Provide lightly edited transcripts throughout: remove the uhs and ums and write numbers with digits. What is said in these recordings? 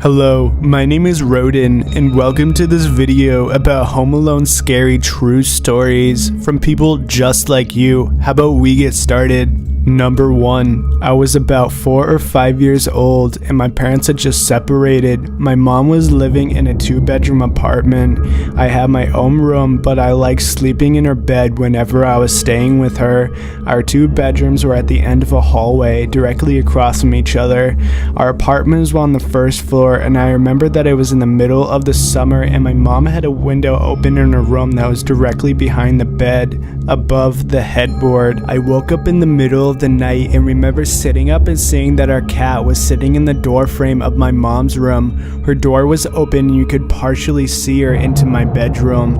Hello, my name is Rodan, and welcome to this video about Home Alone scary true stories from people just like you. How about we get started? Number 1. I was about 4 or 5 years old and my parents had just separated. My mom was living in a 2-bedroom apartment. I had my own room, but I liked sleeping in her bed whenever I was staying with her. Our 2 bedrooms were at the end of a hallway directly across from each other. Our apartment was on the first floor, and I remember that it was in the middle of the summer and my mom had a window open in her room that was directly behind the bed, above the headboard. I woke up in the middle of the night and remember sitting up and seeing that our cat was sitting in the door frame of my mom's room. Her door was open and you could partially see her into my bedroom.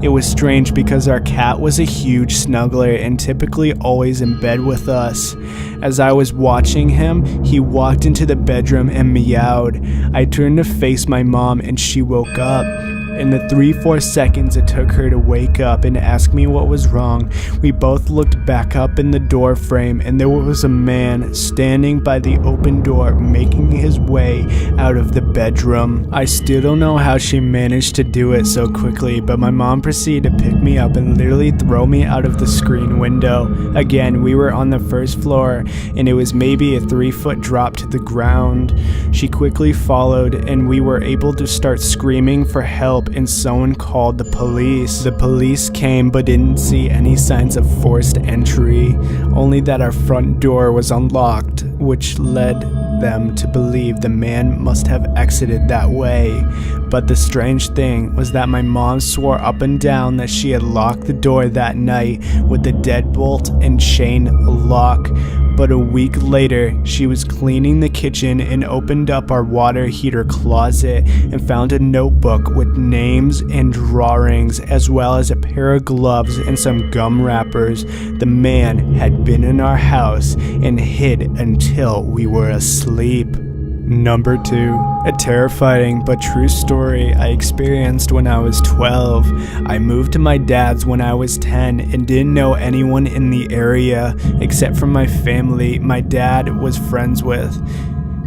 It was strange because our cat was a huge snuggler and typically always in bed with us. As I was watching him, he walked into the bedroom and meowed. I turned to face my mom and she woke up. In the 3-4 seconds it took her to wake up and ask me what was wrong, we both looked back up in the door frame and there was a man standing by the open door making his way out of the bedroom. I still don't know how she managed to do it so quickly, but my mom proceeded to pick me up and literally throw me out of the screen window. Again, we were on the first floor and it was maybe a 3-foot drop to the ground. She quickly followed and we were able to start screaming for help, and someone called the police. The police came but didn't see any signs of forced entry, only that our front door was unlocked, which led them to believe the man must have exited that way. But the strange thing was that my mom swore up and down that she had locked the door that night with the deadbolt and chain lock. But a week later, she was cleaning the kitchen and opened up our water heater closet and found a notebook with names and drawings, as well as a pair of gloves and some gum wrappers. The man had been in our house and hid until we were asleep. Number 2. A terrifying but true story I experienced when I was 12. I moved to my dad's when I was 10 and didn't know anyone in the area except for my family my dad was friends with.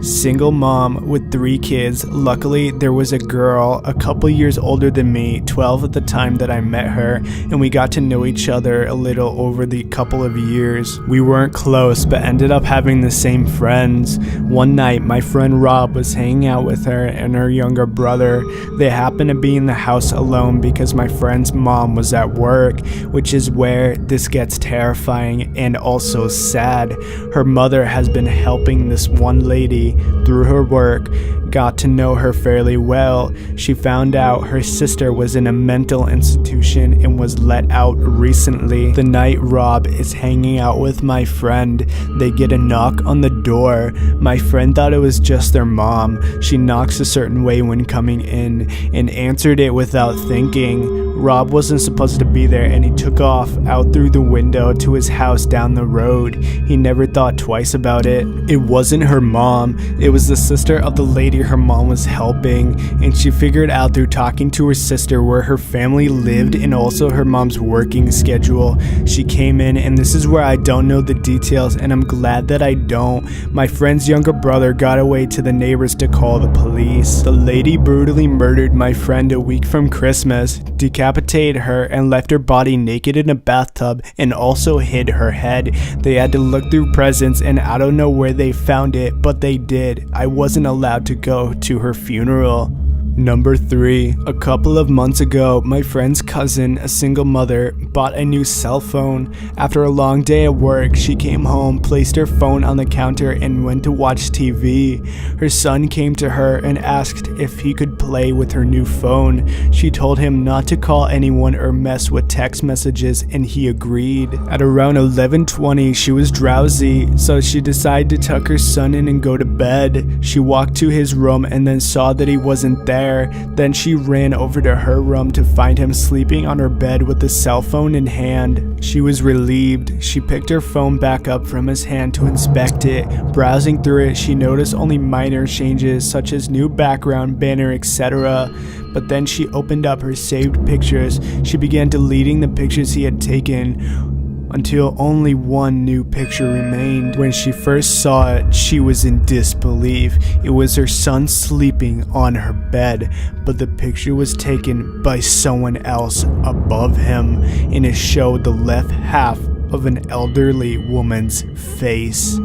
Single mom with 3 kids. Luckily, there was a girl a couple years older than me, 12 at the time that I met her, and we got to know each other a little over the couple of years. We weren't close, but ended up having the same friends. One night, my friend Rob was hanging out with her and her younger brother. They happened to be in the house alone because my friend's mom was at work, which is where this gets terrifying and also sad. Her mother has been helping this one lady through her work, got to know her fairly well. She found out her sister was in a mental institution and was let out recently. The night Rob is hanging out with my friend, they get a knock on the door. My friend thought it was just their mom. She knocks a certain way when coming in and answered it without thinking. Rob wasn't supposed to be there and he took off out through the window to his house down the road. He never thought twice about it. It wasn't her mom, it was the sister of the lady her mom was helping, and she figured out through talking to her sister where her family lived and also her mom's working schedule. She came in, and this is where I don't know the details and I'm glad that I don't. My friend's younger brother got away to the neighbors to call the police. The lady brutally murdered my friend a week from Christmas, decapitated her and left her body naked in a bathtub and also hid her head. They had to look through presents and I don't know where they found it, but they did. I wasn't allowed to go to her funeral. Number 3. A couple of months ago, my friend's cousin, a single mother, bought a new cell phone. After a long day at work, she came home, placed her phone on the counter, and went to watch TV. Her son came to her and asked if he could play with her new phone. She told him not to call anyone or mess with text messages, and he agreed. At around 11:20, she was drowsy, so she decided to tuck her son in and go to bed. She walked to his room and then saw that he wasn't there. Then she ran over to her room to find him sleeping on her bed with the cell phone in hand. She was relieved. She picked her phone back up from his hand to inspect it. Browsing through it, she noticed only minor changes such as new background, banner, etc. But then she opened up her saved pictures. She began deleting the pictures he had taken. until only one new picture remained. When she first saw it, she was in disbelief. It was her son sleeping on her bed, but the picture was taken by someone else above him, and it showed the left half of an elderly woman's face.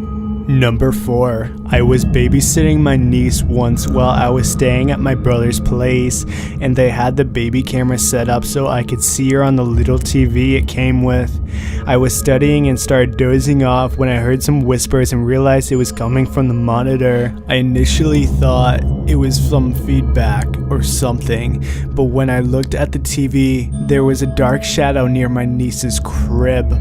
Number 4. I was babysitting my niece once while I was staying at my brother's place, and they had the baby camera set up so I could see her on the little TV it came with. I was studying and started dozing off when I heard some whispers and realized it was coming from the monitor. I initially thought it was some feedback or something, but when I looked at the TV, there was a dark shadow near my niece's crib.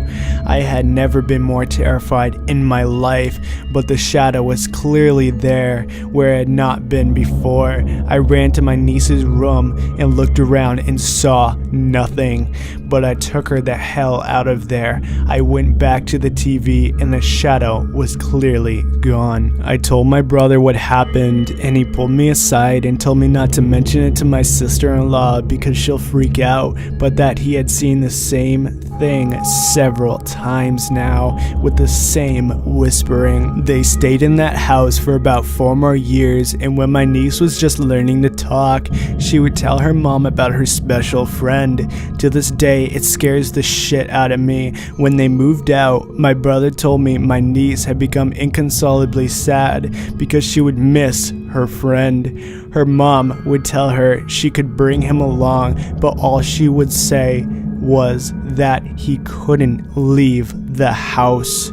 I had never been more terrified in my life, but the shadow was clearly there where it had not been before. I ran to my niece's room and looked around and saw nothing, but I took her the hell out of there. I went back to the TV and the shadow was clearly gone. I told my brother what happened, and he pulled me aside and told me not to mention it to my sister-in-law because she'll freak out, but that he had seen the same thing several times now with the same whispering. They stayed in that house for about 4 more years, and when my niece was just learning to talk, she would tell her mom about her special friend. To this day, it scares the shit out of me. When they moved out, my brother told me my niece had become inconsolably sad because she would miss her friend. Her mom would tell her she could bring him along, but all she would say was that he couldn't leave the house.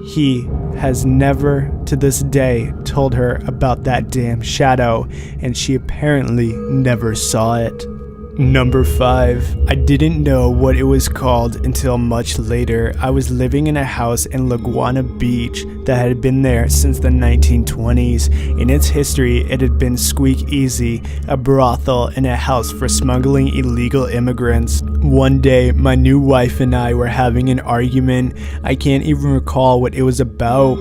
He has never to this day told her about that damn shadow, and she apparently never saw it. Number 5. I didn't know what it was called until much later. I was living in a house in Laguna Beach that had been there since the 1920s. In its history, it had been Squeak Easy, a brothel and a house for smuggling illegal immigrants. One day, my new wife and I were having an argument. I can't even recall what it was about.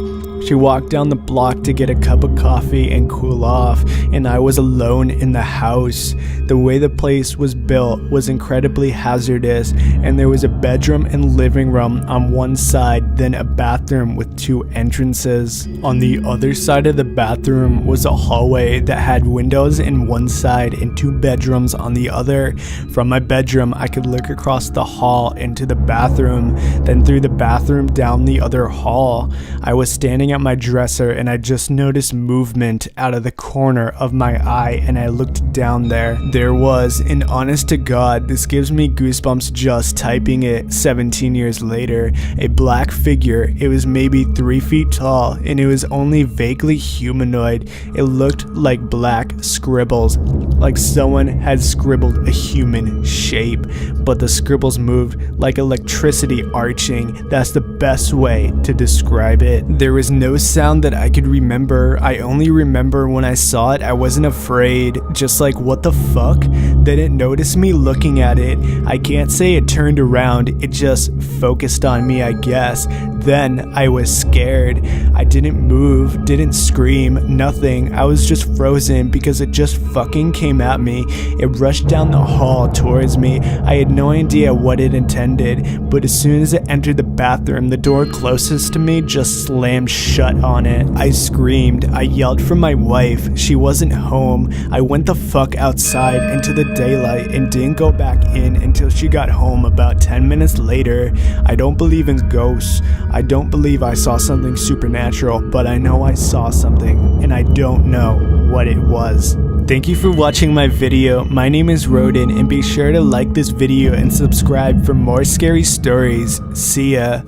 She walked down the block to get a cup of coffee and cool off, and I was alone in the house. The way the place was built was incredibly hazardous, and there was a bedroom and living room on one side, then a bathroom with 2 entrances. On the other side of the bathroom was a hallway that had windows in one side and 2 bedrooms on the other. From my bedroom, I could look across the hall into the bathroom, then through the bathroom down the other hall. I was standing at my dresser and I just noticed movement out of the corner of my eye, and I looked down there. There was, and honest to God, this gives me goosebumps just typing it 17 years later, a black figure. It was maybe 3 feet tall, and it was only vaguely humanoid. It looked like black scribbles, like someone had scribbled a human shape, but the scribbles moved like electricity arching. That's the best way to describe it. There was no sound that I could remember. I only remember when I saw it, I wasn't afraid, just like, what the fuck? Then it noticed me looking at it. I can't say it turned around, it just focused on me, I guess. Then I was scared. I didn't move, didn't scream, nothing. I was just frozen because it just fucking came at me. It rushed down the hall towards me. I had no idea what it intended, but as soon as it entered the bathroom, the door closest to me just slammed shut on it. I screamed. I yelled for my wife. She wasn't home. I went the fuck outside into the daylight and didn't go back in until she got home about 10 minutes later. I don't believe in ghosts. I don't believe I saw something supernatural, but I know I saw something, and I don't know what it was. Thank you for watching my video. My name is Rodan, and be sure to like this video and subscribe for more scary stories. See ya.